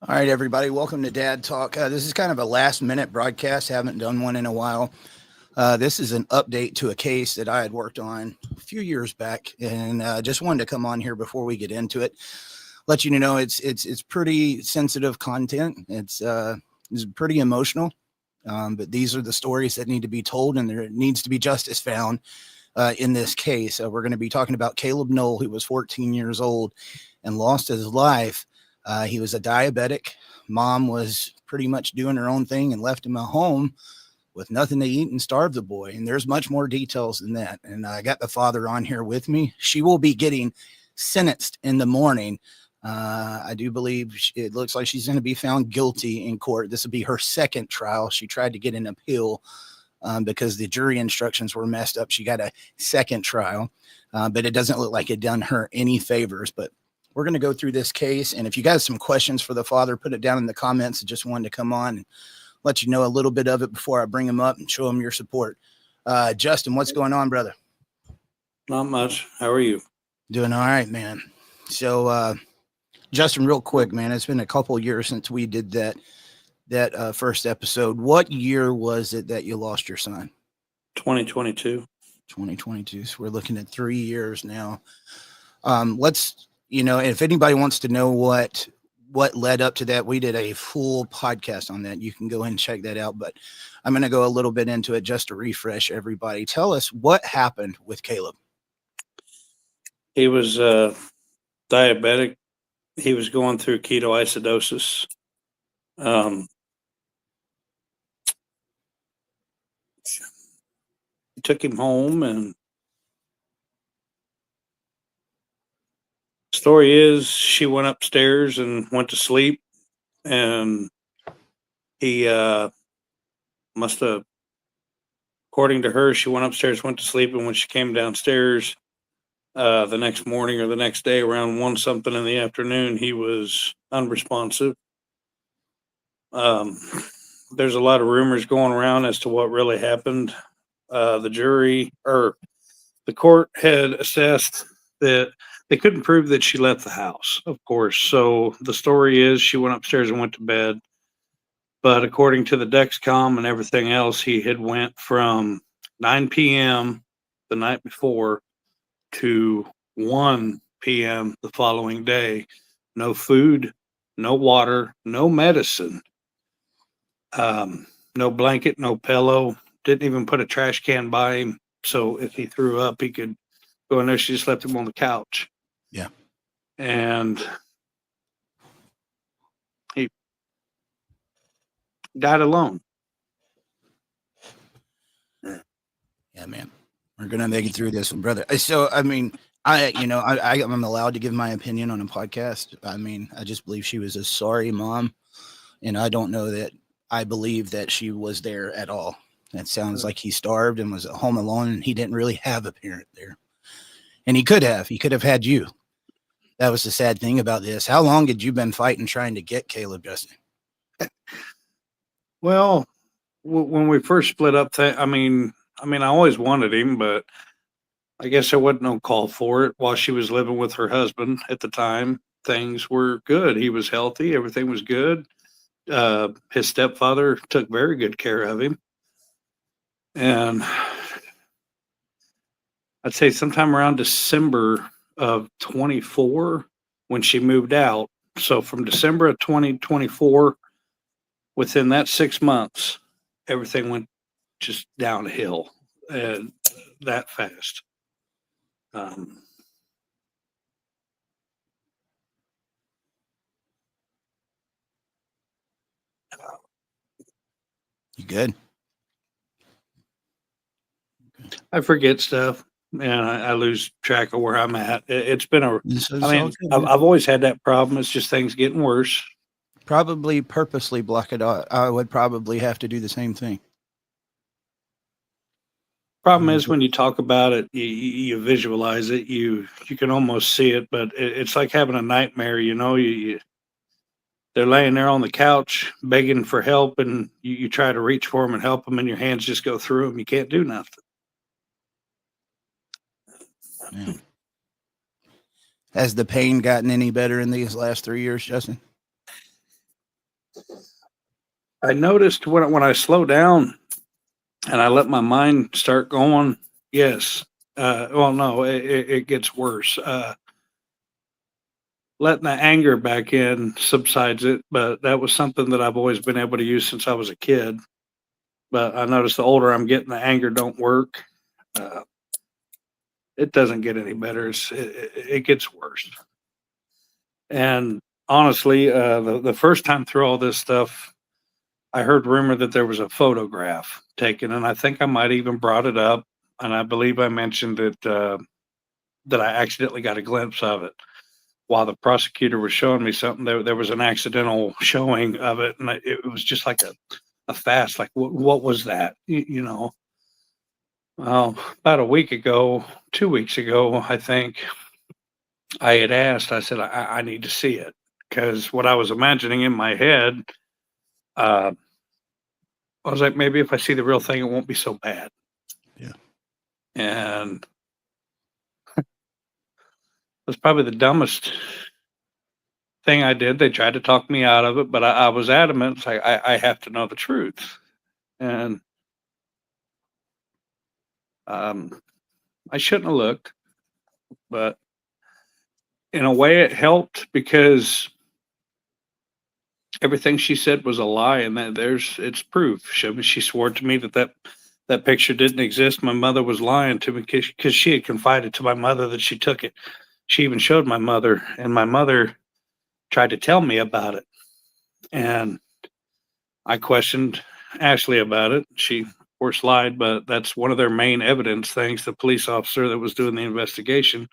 All right, everybody, welcome to Dad Talk. This is kind of a last minute broadcast. Haven't done one in a while. This is an update to a case that I had worked on a few years back, and just wanted to come on here before we get into it. Let you know it's pretty sensitive content. It's pretty emotional, but these are the stories that need to be told, and there needs to be justice found in this case. We're going to be talking about Caleb Noll, who was 14 years old and lost his life. He was a diabetic. Mom was pretty much doing her own thing and left him at home with nothing to eat and starved the boy. And there's much more details than that. And I got the father on here with me. She will be getting sentenced in the morning. I do believe it looks like she's going to be found guilty in court. This will be her second trial. She tried to get an appeal because the jury instructions were messed up. She got a second trial, but it doesn't look like it done her any favors. But we're going to go through this case. And if you guys have some questions for the father, put it down in the comments. I just wanted to come on and let you know a little bit of it before I bring him up and show him your support. Justin, what's going on, brother? Not much. How are you? Doing all right, man. So, Justin, real quick, man, it's been a couple of years since we did that first episode. What year was it that you lost your son? 2022. 2022. So we're looking at 3 years now. Let's, if anybody wants to know what led up to that, we did a full podcast on that. You can go and check that out, but I'm going to go a little bit into it just to refresh everybody. Tell us what happened with Caleb. He was diabetic. He was going through ketoacidosis. Took him home, and story is she went upstairs and went to sleep, and he must have, according to her, she went upstairs, went to sleep, and when she came downstairs the next morning or the next day around 1 something in the afternoon, he was unresponsive. There's a lot of rumors going around as to what really happened. The jury or the court had assessed that they couldn't prove that she left the house, of course. So the story is she went upstairs and went to bed. But according to the Dexcom and everything else, he had went from 9 p.m. the night before to 1 p.m. the following day. No food, no water, no medicine, no blanket, no pillow. Didn't even put a trash can by him, so if he threw up, he could go in there. She just left him on the couch. Yeah. And he died alone. Yeah, man. We're going to make it through this one, brother. So, I mean, I'm allowed to give my opinion on a podcast. I mean, I just believe she was a sorry mom, and I don't know that I believe that she was there at all. It sounds like he starved and was at home alone, and he didn't really have a parent there. And he could have had you. That was the sad thing about this. How long had you been fighting trying to get Caleb, Justin? Well, when we first split up, I mean, I always wanted him, but I guess there wasn't no call for it. While she was living with her husband at the time, things were good. He was healthy. Everything was good. His stepfather took very good care of him. And I'd say sometime around December of 24 when she moved out. So from December of 2024, within that 6 months, everything went just downhill and that fast. You good? I forget stuff, and I lose track of where I'm at. It's been I've always had that problem. It's just things getting worse. Probably purposely block it out. I would probably have to do the same thing. Problem is when you talk about it, you visualize it, you can almost see it, but it's like having a nightmare. They're laying there on the couch begging for help, and you try to reach for them and help them, and your hands just go through them. You can't do nothing. Yeah. Has the pain gotten any better in these last 3 years, Justin? I noticed when I slow down and I let my mind start going, yes. Well, no, it gets worse. Letting the anger back in subsides it, but that was something that I've always been able to use since I was a kid. But I noticed the older I'm getting, the anger don't work. Uh, it doesn't get any better. It gets worse. And honestly, the first time through all this stuff, I heard rumor that there was a photograph taken, and I think I might even brought it up, and I believe I mentioned that I accidentally got a glimpse of it while the prosecutor was showing me something. There was an accidental showing of it, and it was just like a fast, like what was that? You know, well, about a week ago, 2 weeks ago, I think I had asked. I said I need to see it because what I was imagining in my head. Uh, I was like, maybe if I see the real thing, it won't be so bad. Yeah. And that's probably the dumbest thing I did. They tried to talk me out of it, but I was adamant. It's like, I have to know the truth. And I shouldn't have looked, but in a way it helped because everything she said was a lie. And it's proof. She swore to me that picture didn't exist. My mother was lying to me because she had confided to my mother that she took it. She even showed my mother, and my mother tried to tell me about it. And I questioned Ashley about it. She, of course, lied, but that's one of their main evidence things. The police officer that was doing the investigation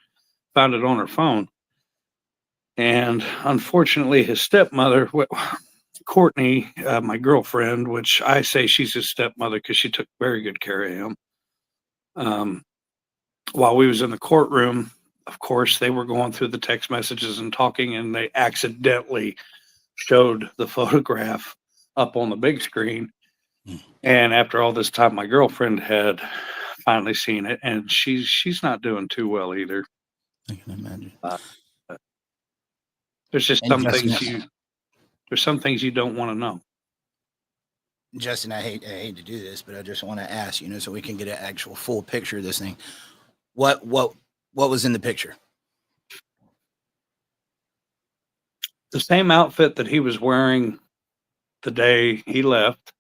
found it on her phone. And unfortunately, his stepmother, Courtney, my girlfriend, which I say she's his stepmother because she took very good care of him. While we was in the courtroom, of course, they were going through the text messages and talking, and they accidentally showed the photograph up on the big screen. Mm. And after all this time, my girlfriend had finally seen it, and she's not doing too well either. I can imagine. Uh, there's just And some Justin, things you don't want to know. Justin, I hate to do this, but I just want to ask, so we can get an actual full picture of this thing. What was in the picture? The same outfit that he was wearing the day he left.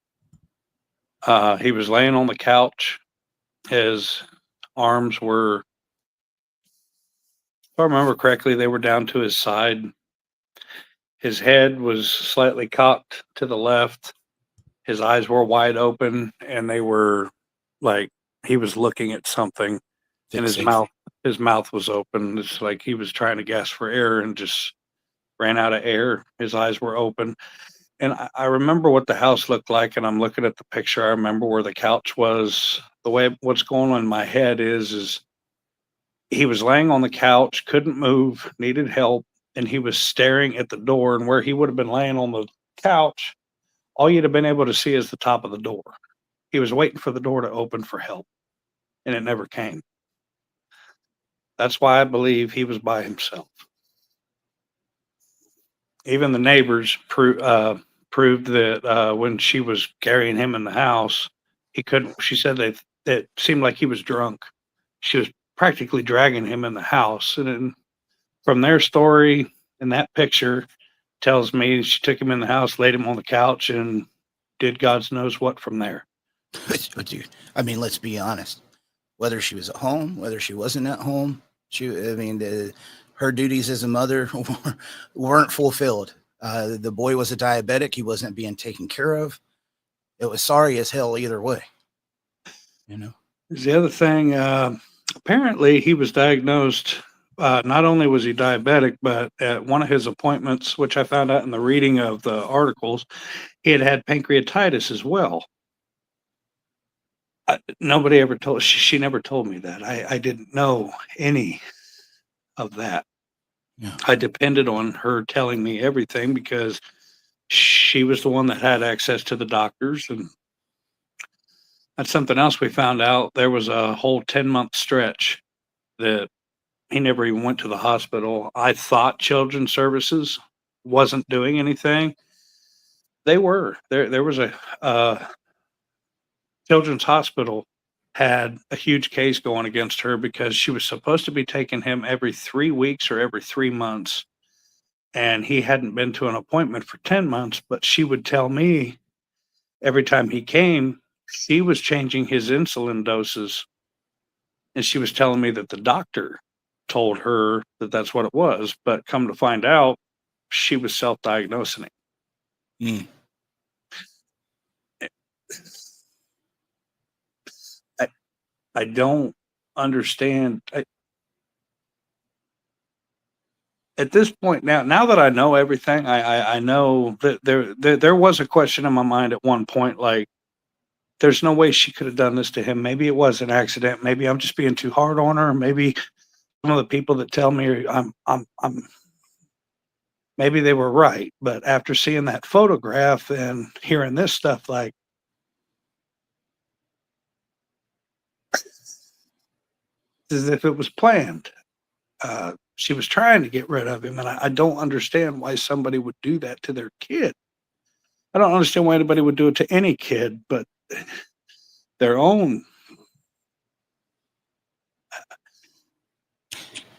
He was laying on the couch. His arms were, if I remember correctly, they were down to his side. His head was slightly cocked to the left. His eyes were wide open, and they were like he was looking at something, and his mouth was open. It's like he was trying to gasp for air and just ran out of air. His eyes were open. And I remember what the house looked like, and I'm looking at the picture. I remember where the couch was. The way what's going on in my head is he was laying on the couch, couldn't move, needed help, and he was staring at the door. And where he would have been laying on the couch, all you'd have been able to see is the top of the door. He was waiting for the door to open for help, and it never came. That's why I believe he was by himself. Even the neighbors proved that when she was carrying him in the house, he couldn't. She said that it seemed like he was drunk. She was practically dragging him in the house, and then from their story and that picture tells me she took him in the house, laid him on the couch, and did God's knows what from there. Dude, I mean, let's be honest. Whether she was at home, whether she wasn't at home, her duties as a mother weren't fulfilled. The boy was a diabetic. He wasn't being taken care of. It was sorry as hell either way. The other thing, apparently he was diagnosed, not only was he diabetic, but at one of his appointments, which I found out in the reading of the articles, he had pancreatitis as well. Nobody ever told, she never told me that. I didn't know any of that. Yeah. I depended on her telling me everything because she was the one that had access to the doctors. And that's something else we found out. There was a whole 10-month stretch that he never even went to the hospital. I thought Children's Services wasn't doing anything. They were there. There was a children's hospital had a huge case going against her because she was supposed to be taking him every 3 weeks or every 3 months, and he hadn't been to an appointment for 10 months. But she would tell me every time he came, she was changing his insulin doses, and she was telling me that the doctor told her that that's what it was. But come to find out, she was self-diagnosing it. Mm. I don't understand. At this point now that I know everything, I know that there was a question in my mind at one point, like, there's no way she could have done this to him. Maybe it was an accident. Maybe I'm just being too hard on her. Maybe some of the people that tell me I'm maybe they were right. But after seeing that photograph and hearing this stuff, like, as if it was planned. She was trying to get rid of him, and I don't understand why somebody would do that to their kid. I don't understand why anybody would do it to any kid, but their own,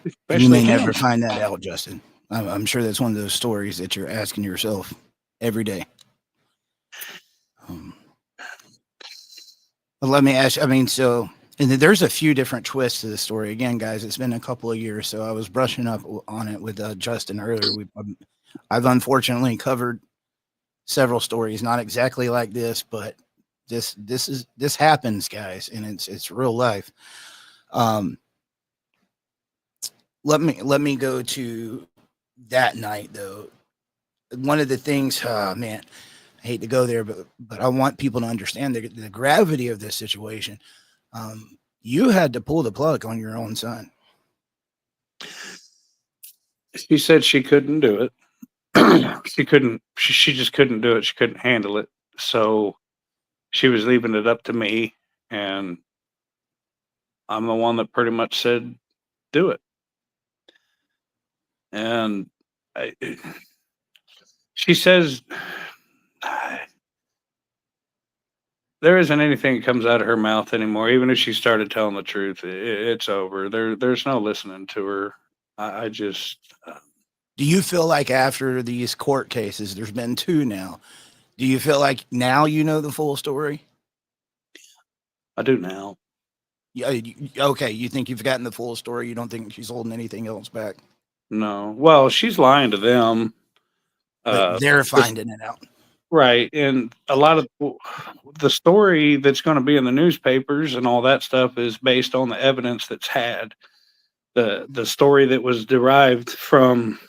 And you especially may never him. find that out, Justin. I'm sure that's one of those stories that you're asking yourself every day. But let me ask, I mean, so, and there's a few different twists to the story. Again, guys, it's been a couple of years, so I was brushing up on it with Justin earlier. I've unfortunately covered several stories, not exactly like this, but this happens, guys, and it's real life. Let me go to that night though. One of the things, man, I hate to go there, but I want people to understand the gravity of this situation. You had to pull the plug on your own son. She said she couldn't do it. She couldn't. She just couldn't do it. She couldn't handle it. So she was leaving it up to me, and I'm the one that pretty much said, "Do it." And I, she says there isn't anything that comes out of her mouth anymore. Even if she started telling the truth, it's over. There's no listening to her. I just. Do you feel like after these court cases, there's been 2 now, do you feel like now you know the full story? I do now. Yeah. Okay. You think you've gotten the full story. You don't think she's holding anything else back, No. Well, she's lying to them. but they're This, finding it out. right. And a lot of the story that's going to be in the newspapers and all that stuff is based on the evidence that's had. The story that was derived from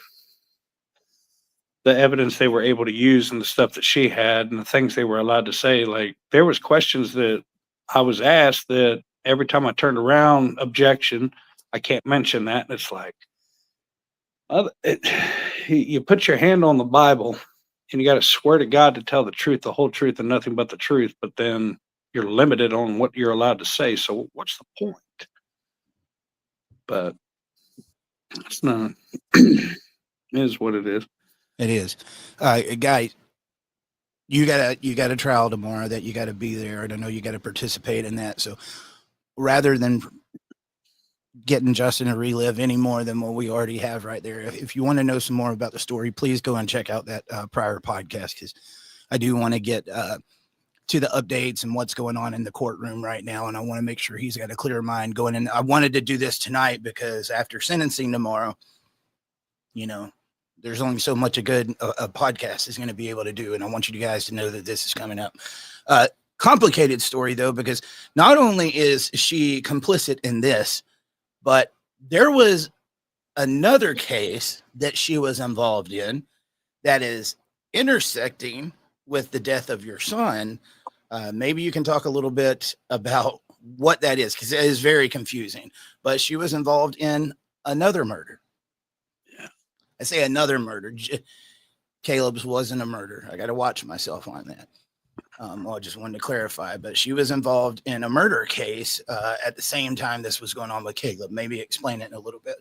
the evidence they were able to use and the stuff that she had and the things they were allowed to say. Like, there was questions that I was asked that every time I turned around, objection, I can't mention that. And it's like, you put your hand on the Bible and you got to swear to God to tell the truth, the whole truth, and nothing but the truth. But then you're limited on what you're allowed to say. So what's the point? But it's not. It is what it is. It is. Guys, you got a trial tomorrow that you got to be there, and I know you got to participate in that. So rather than getting Justin to relive any more than what we already have right there, if you want to know some more about the story, please go and check out that prior podcast, because I do want to get to the updates and what's going on in the courtroom right now, and I want to make sure he's got a clear mind going in. I wanted to do this tonight because after sentencing tomorrow, there's only so much a podcast is going to be able to do. And I want you guys to know that this is coming up. Complicated story, though, because not only is she complicit in this, but there was another case that she was involved in that is intersecting with the death of your son. Maybe you can talk a little bit about what that is, because it is very confusing. But she was involved in another murder. I say another murder. Caleb's wasn't a murder. I got to watch myself on that. I just wanted to clarify, but she was involved in a murder case at the same time this was going on with Caleb. Maybe explain it in a little bit.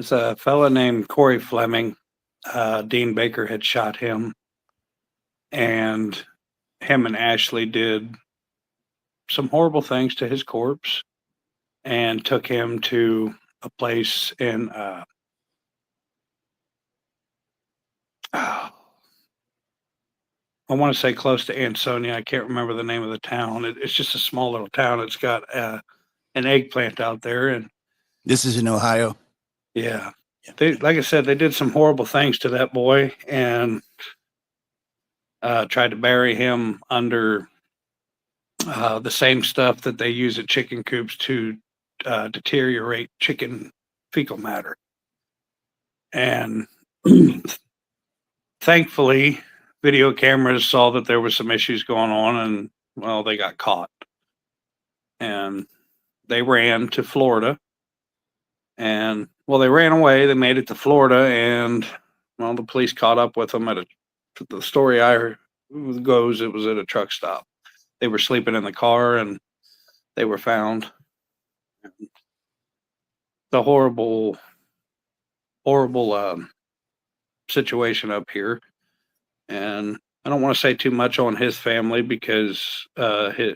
It's a fella named Corey Fleming. Dean Baker had shot him, and him and Ashley did some horrible things to his corpse and took him to a place in I want to say close to Ansonia. I can't remember the name of the town. It's just a small little town. It's got an eggplant out there, and This is in Ohio. yeah, they, like I said, they did some horrible things to that boy and tried to bury him under the same stuff that they use at chicken coops to deteriorate chicken fecal matter. And thankfully, video cameras saw that there was some issues going on, and well, they got caught. And they ran to Florida. And well, they ran away. They made it to Florida, and well, the police caught up with them the story I heard goes, it was at a truck stop. They were sleeping in the car, and they were found. The horrible situation up here, and I don't want to say too much on his family because I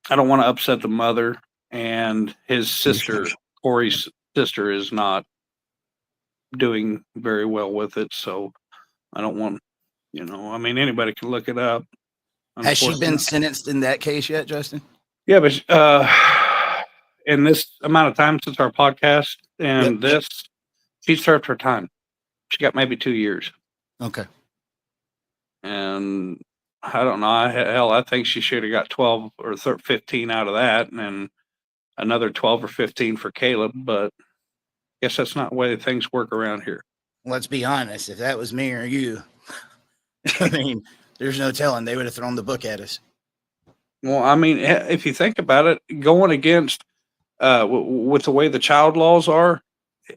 don't want to upset the mother, and his sister, Corey's sister, is not doing very well with it. So I don't want, I mean, anybody can look it up. Has she been sentenced in that case yet, Justin? Yeah, but in this amount of time since our podcast and this, she served her time. She got maybe 2 years. Okay. And I don't know. I think she should have got 12 or 15 out of that, and then another 12 or 15 for Caleb. But I guess that's not the way things work around here. Let's be honest. If that was me or you, I mean, there's no telling. They would have thrown the book at us. Well, I mean, if you think about it, going against with the way the child laws are,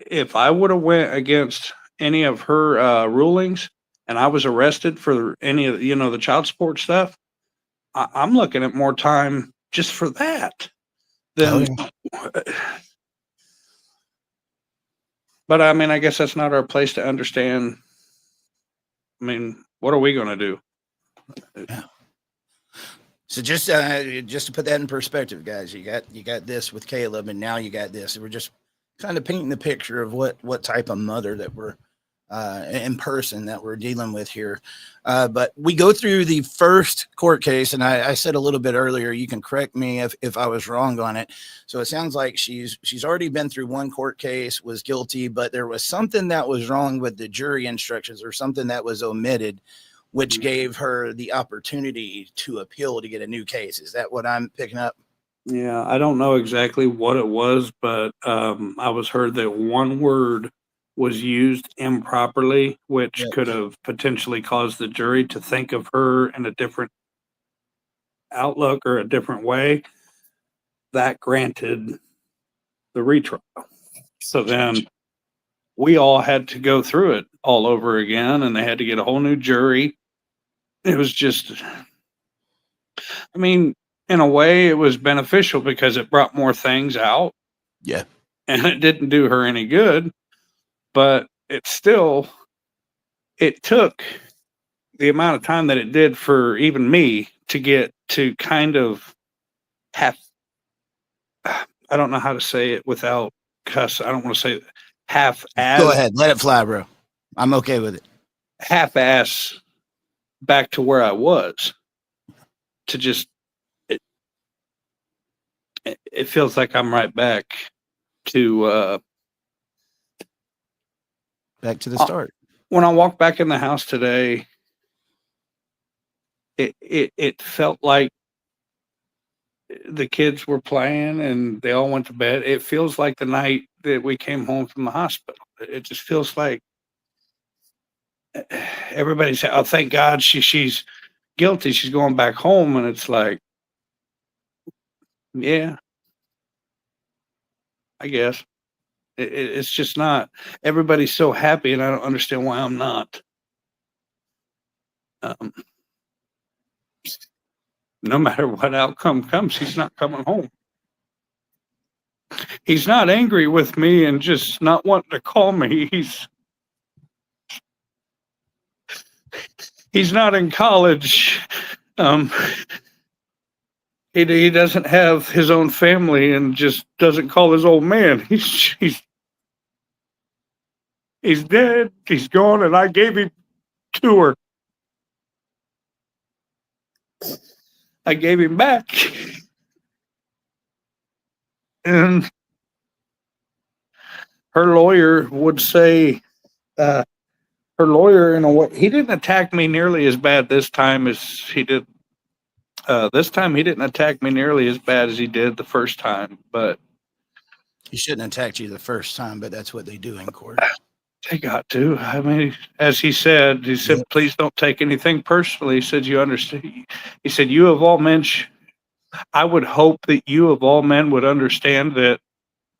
if I would have went against any of her rulings and I was arrested for any of the child support stuff, I'm looking at more time just for that than. But I mean, I guess that's not our place to understand. I mean, what are we going to do? Yeah. So just to put that in perspective, guys, you got this with Caleb, and now you got this. We're just kind of painting the picture of what type of mother that we're in person that we're dealing with here. But we go through the first court case, and I said a little bit earlier, you can correct me if I was wrong on it. So it sounds like she's already been through one court case, was guilty, but there was something that was wrong with the jury instructions or something that was omitted, which gave her the opportunity to appeal to get a new case. Is that what I'm picking up? Yeah, I don't know exactly what it was, but I was heard that one word was used improperly, which could have potentially caused the jury to think of her in a different outlook or a different way. That granted the retrial. So then we all had to go through it all over again, and they had to get a whole new jury. It was just, I mean, in a way, it was beneficial because it brought more things out. Yeah. And it didn't do her any good, but it took the amount of time that it did for even me to get to kind of have, I don't know how to say it without cuss. I don't want to say half-ass. Go ahead. Let it fly, bro. I'm okay with it. Half-ass back to where I was to just, it feels like I'm right back to the start. When I walked back in the house today, it felt like the kids were playing and they all went to bed. It feels like the night that we came home from the hospital. It just feels like everybody said, "Oh, thank God she's guilty. She's going back home." And it's like, yeah, I guess it's just not. Everybody's so happy, and I don't understand why I'm not. No matter what outcome comes, she's not coming home. he's not angry with me and just not wanting to call me. He's not in college. Um, he doesn't have his own family and just doesn't call his old man. He's dead. He's gone, and I gave him to her. I gave him back, and her lawyer would say, her lawyer, in a way, he didn't attack me nearly as bad this time as he did. This time he didn't attack me nearly as bad as he did the first time, but He shouldn't attack you the first time, but that's what they do in court. they got to. I mean, as he said, Yep. please don't take anything personally. He said, you understand. He said, you of all men, I would hope that you of all men would understand that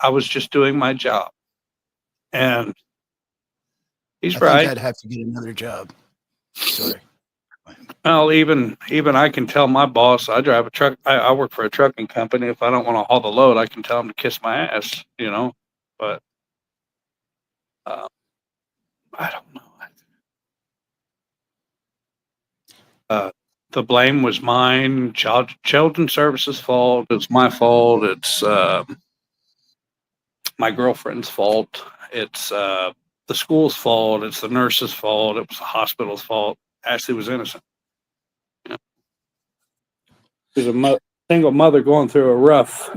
I was just doing my job. And he's I right. think I'd have to get another job. Sorry. Well, even I can tell my boss, I drive a truck. I work for a trucking company. If I don't want to haul the load, I can tell him to kiss my ass, you know. But I don't know. The blame was mine. Children's Services' fault. It's my fault. It's my girlfriend's fault. It's the school's fault. It's the nurse's fault. It was the hospital's fault. Ashley was innocent. She's a single mother going through a rough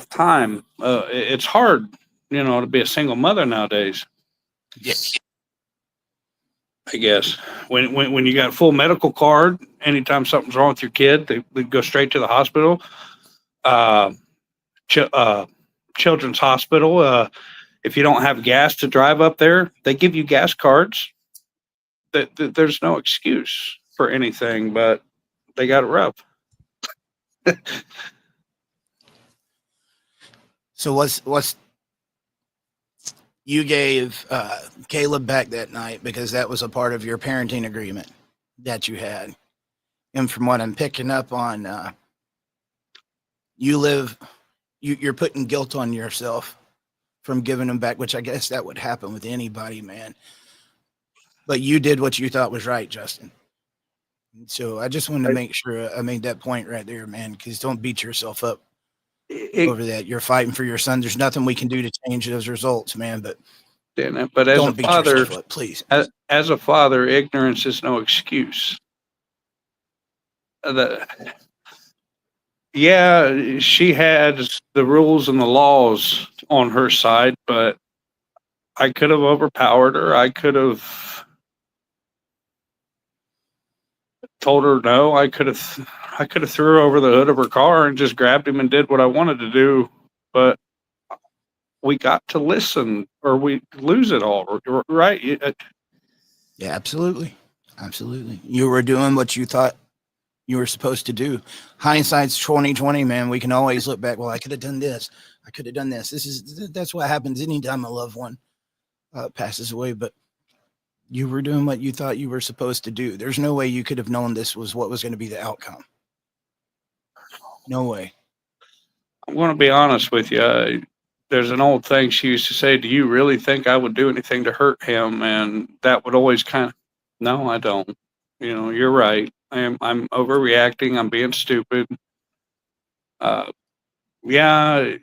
time. It's hard, to be a single mother nowadays. Yes. I guess when you got a full medical card, anytime something's wrong with your kid, they go straight to the hospital. Children's Hospital. If you don't have gas to drive up there, they give you gas cards. There's no excuse for anything, but they got it rough. So what's you gave Caleb back that night because that was a part of your parenting agreement that you had, and from what I'm picking up on, you're putting guilt on yourself from giving him back, which I guess that would happen with anybody, man. But you did what you thought was right, Justin. So I just wanted to make sure I made that point right there, man, because don't beat yourself up over that. You're fighting for your son. There's nothing we can do to change those results, man. But as don't a beat father, yourself up, please. As a father, ignorance is no excuse. Yeah, she had the rules and the laws on her side, but I could have overpowered her. I could have told her no. I could have threw her over the hood of her car and just grabbed him and did what I wanted to do. But we got to listen, or we lose it all, right? Yeah, absolutely. Absolutely. You were doing what you thought you were supposed to do. Hindsight's 2020, man. We can always look back. Well, I could have done this. I could have done this. That's what happens anytime a loved one passes away. But you were doing what you thought you were supposed to do. There's no way you could have known this was what was going to be the outcome. No way. I'm going to be honest with you. There's an old thing she used to say, do you really think I would do anything to hurt him? And that would always no, I don't. You're right. I'm overreacting. I'm being stupid. Yeah,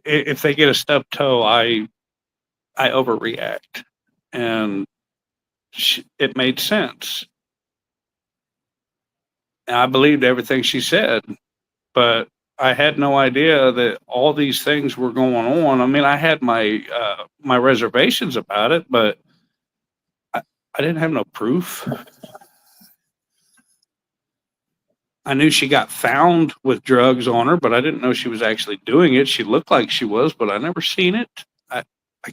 if they get a stubbed toe, I overreact. And it made sense. And I believed everything she said, but I had no idea that all these things were going on. I mean, I had my my reservations about it, but I didn't have no proof. I knew she got found with drugs on her, but I didn't know she was actually doing it. She looked like she was, but I never seen it. I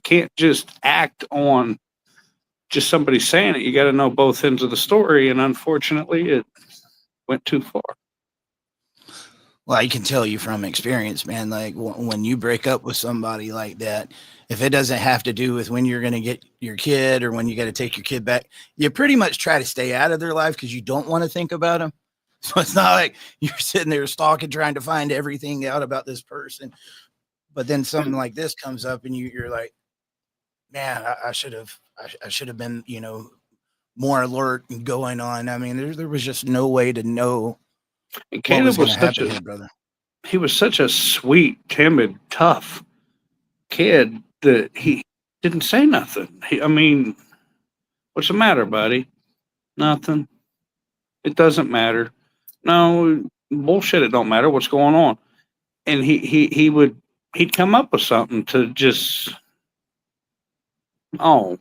can't just act on just somebody saying it. You got to know both ends of the story, and unfortunately, it went too far. Well, I can tell you from experience, man, like when you break up with somebody like that, if it doesn't have to do with when you're going to get your kid or when you got to take your kid back, you pretty much try to stay out of their life because you don't want to think about them. So it's not like you're sitting there stalking, trying to find everything out about this person. But then something like this comes up, and you're like, man, I should have, I should have been, more alert and going on. I mean, there was just no way to know And what was Caleb going was to happen here, brother. he was such a sweet, timid, tough kid that he didn't say nothing. I mean, what's the matter, buddy? Nothing. It doesn't matter. No, bullshit. It don't matter. What's going on? And he'd come up with something to just, oh,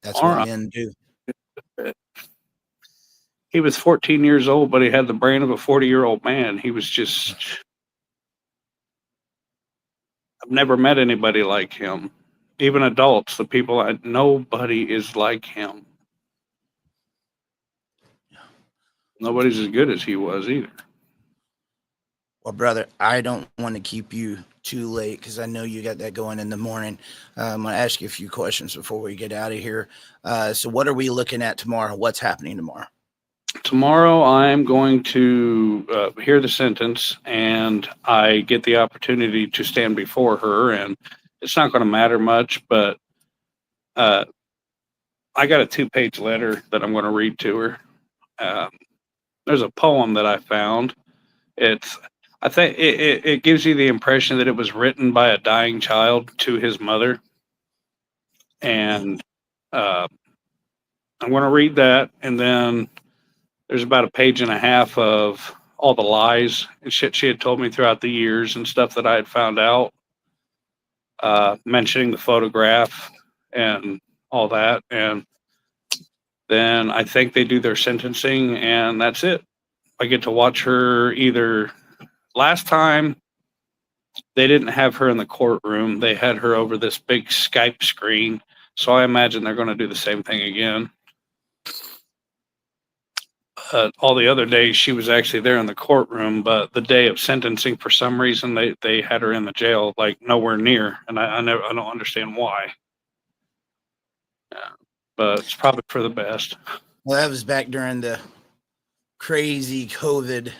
That's all what right. men do. He was 14 years old, but he had the brain of a 40-year-old man. He was just, I've never met anybody like him. Even adults, the people nobody is like him. Nobody's as good as he was either. Well, brother, I don't want to keep you too late because I know you got that going in the morning. I'm going to ask you a few questions before we get out of here. So what are we looking at tomorrow? What's happening tomorrow? Tomorrow, I'm going to hear the sentence, and I get the opportunity to stand before her. And it's not going to matter much, but I got a 2-page letter that I'm going to read to her. There's a poem that I found. I think it gives you the impression that it was written by a dying child to his mother, and I'm going to read that, and then there's about a page and a half of all the lies and shit she had told me throughout the years and stuff that I had found out, mentioning the photograph and all that. And then I think they do their sentencing, and that's it. I get to watch her either. Last time, they didn't have her in the courtroom. They had her over this big Skype screen. So I imagine they're going to do the same thing again. All the other days she was actually there in the courtroom, but the day of sentencing, for some reason, they had her in the jail, like nowhere near, and I don't understand why. But it's probably for the best. Well, that was back during the crazy COVID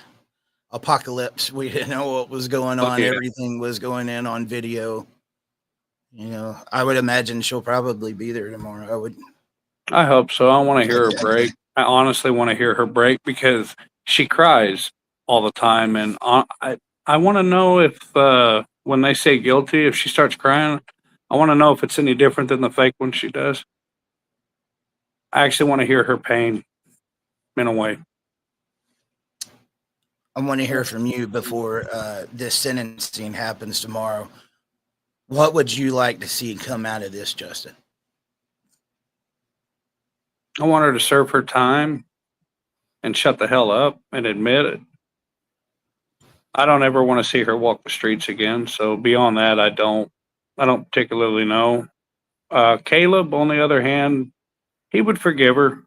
apocalypse. We didn't know what was going on. Yeah. Everything was going in on video. I would imagine she'll probably be there tomorrow. I hope so. I want to hear her break. I honestly want to hear her break because she cries all the time, and I want to know if when they say guilty, if she starts crying, I want to know if it's any different than the fake one she does. I actually want to hear her pain in a way. I want to hear from you before this sentencing happens tomorrow. What would you like to see come out of this, Justin? I want her to serve her time and shut the hell up and admit it. I don't ever want to see her walk the streets again. So beyond that, I don't particularly know. Caleb, on the other hand, he would forgive her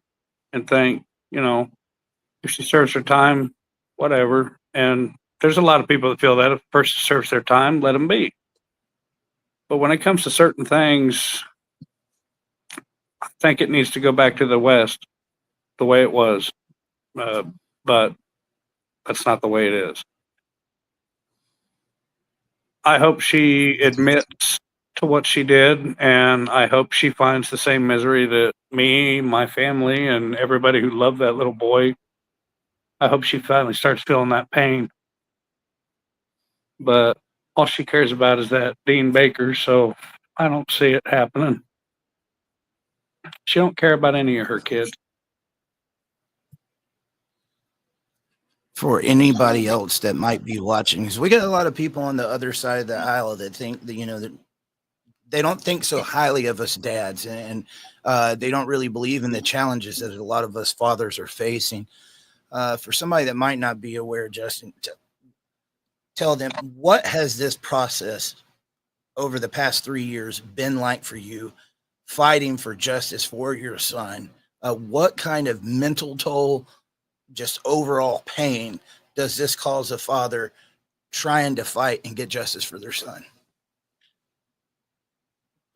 and think, if she serves her time, whatever. And there's a lot of people that feel that if a person serves their time, let them be. But when it comes to certain things, I think it needs to go back to the West the way it was. But that's not the way it is. I hope she admits to what she did, and I hope she finds the same misery that me, my family, and everybody who loved that little boy. I hope she finally starts feeling that pain. But all she cares about is that Dean Baker, so I don't see it happening. She don't care about any of her kids. For anybody else that might be watching, because we get a lot of people on the other side of the aisle that think that, that they don't think so highly of us dads, and they don't really believe in the challenges that a lot of us fathers are facing. For somebody that might not be aware, Justin, tell them, what has this process over the past 3 years been like for you, fighting for justice for your son? What kind of mental toll, just overall pain, does this cause a father trying to fight and get justice for their son?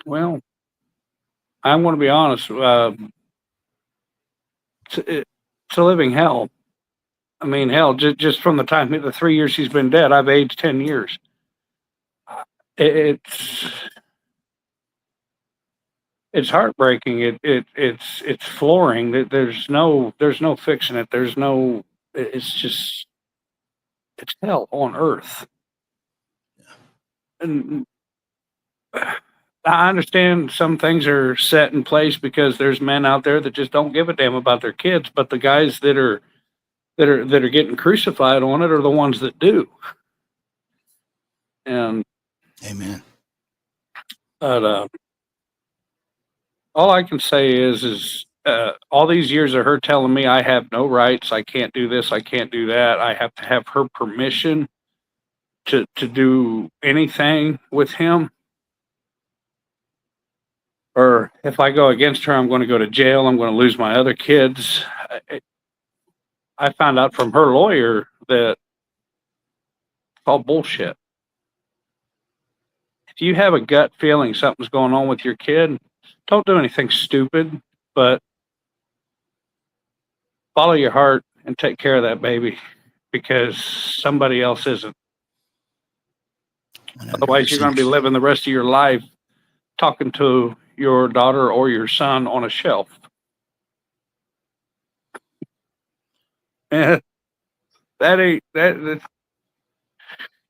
Well, I'm going to be honest. It's a living hell. I mean, hell, just from the time the 3 years she's been dead, I've aged 10 years. It's heartbreaking. It's flooring. There's no fixing it. It's just, it's hell on earth. And I understand some things are set in place because there's men out there that just don't give a damn about their kids, but the guys that are getting crucified on it are the ones that do. And Amen. but all I can say is all these years of her telling me I have no rights, I can't do this, I can't do that, I have to have her permission to do anything with him. Or if I go against her, I'm going to go to jail. I'm going to lose my other kids. I found out from her lawyer that it's all bullshit. If you have a gut feeling something's going on with your kid, don't do anything stupid, but follow your heart and take care of that baby because somebody else isn't. 100%. Otherwise, you're going to be living the rest of your life talking to your daughter or your son on a shelf. And that.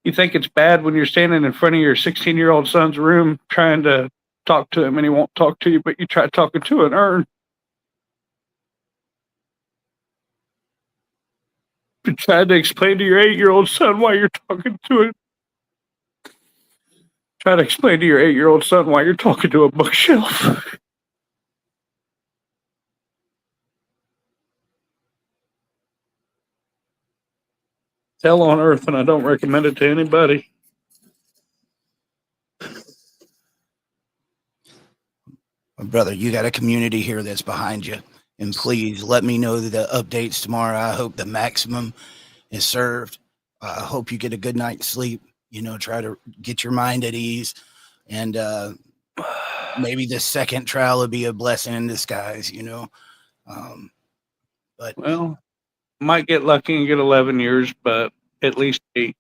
You think it's bad when you're standing in front of your 16-year-old son's room trying to talk to him and he won't talk to you, but you try talking to an urn. You tried to explain to your 8-year-old son why you're talking to it. Try to explain to your 8-year-old son why you're talking to a bookshelf. Hell on earth, and I don't recommend it to anybody. Brother, you got a community here that's behind you. And please let me know the updates tomorrow. I hope the maximum is served. I hope you get a good night's sleep. Try to get your mind at ease. And maybe the second trial will be a blessing in disguise, But well, might get lucky and get 11 years, but at least 8.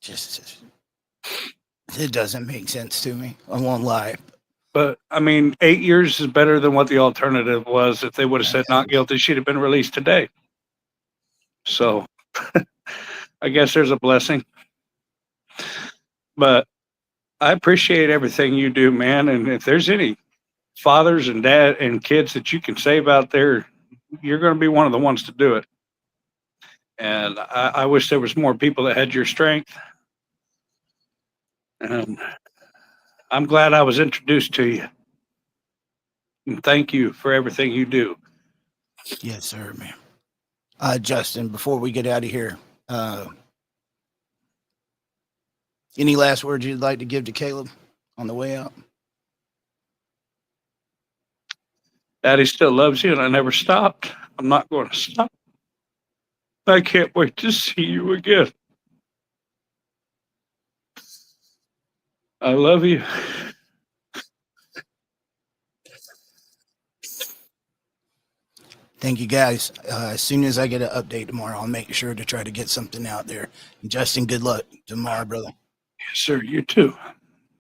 Just it doesn't make sense to me. I won't lie. But I mean, 8 years is better than what the alternative was. If they would have said not guilty, she'd have been released today. So I guess there's a blessing. But I appreciate everything you do, man. And if there's any fathers and dad and kids that you can save out there, you're going to be one of the ones to do it. And I wish there was more people that had your strength. And I'm glad I was introduced to you. And thank you for everything you do. Yes, sir, man. Justin, before we get out of here, any last words you'd like to give to Caleb on the way out? Daddy still loves you, and I never stopped. I'm not going to stop. I can't wait to see you again. I love you. Thank you, guys. As soon as I get an update tomorrow, I'll make sure to try to get something out there. And Justin, good luck tomorrow, brother. Yes, sir. You too.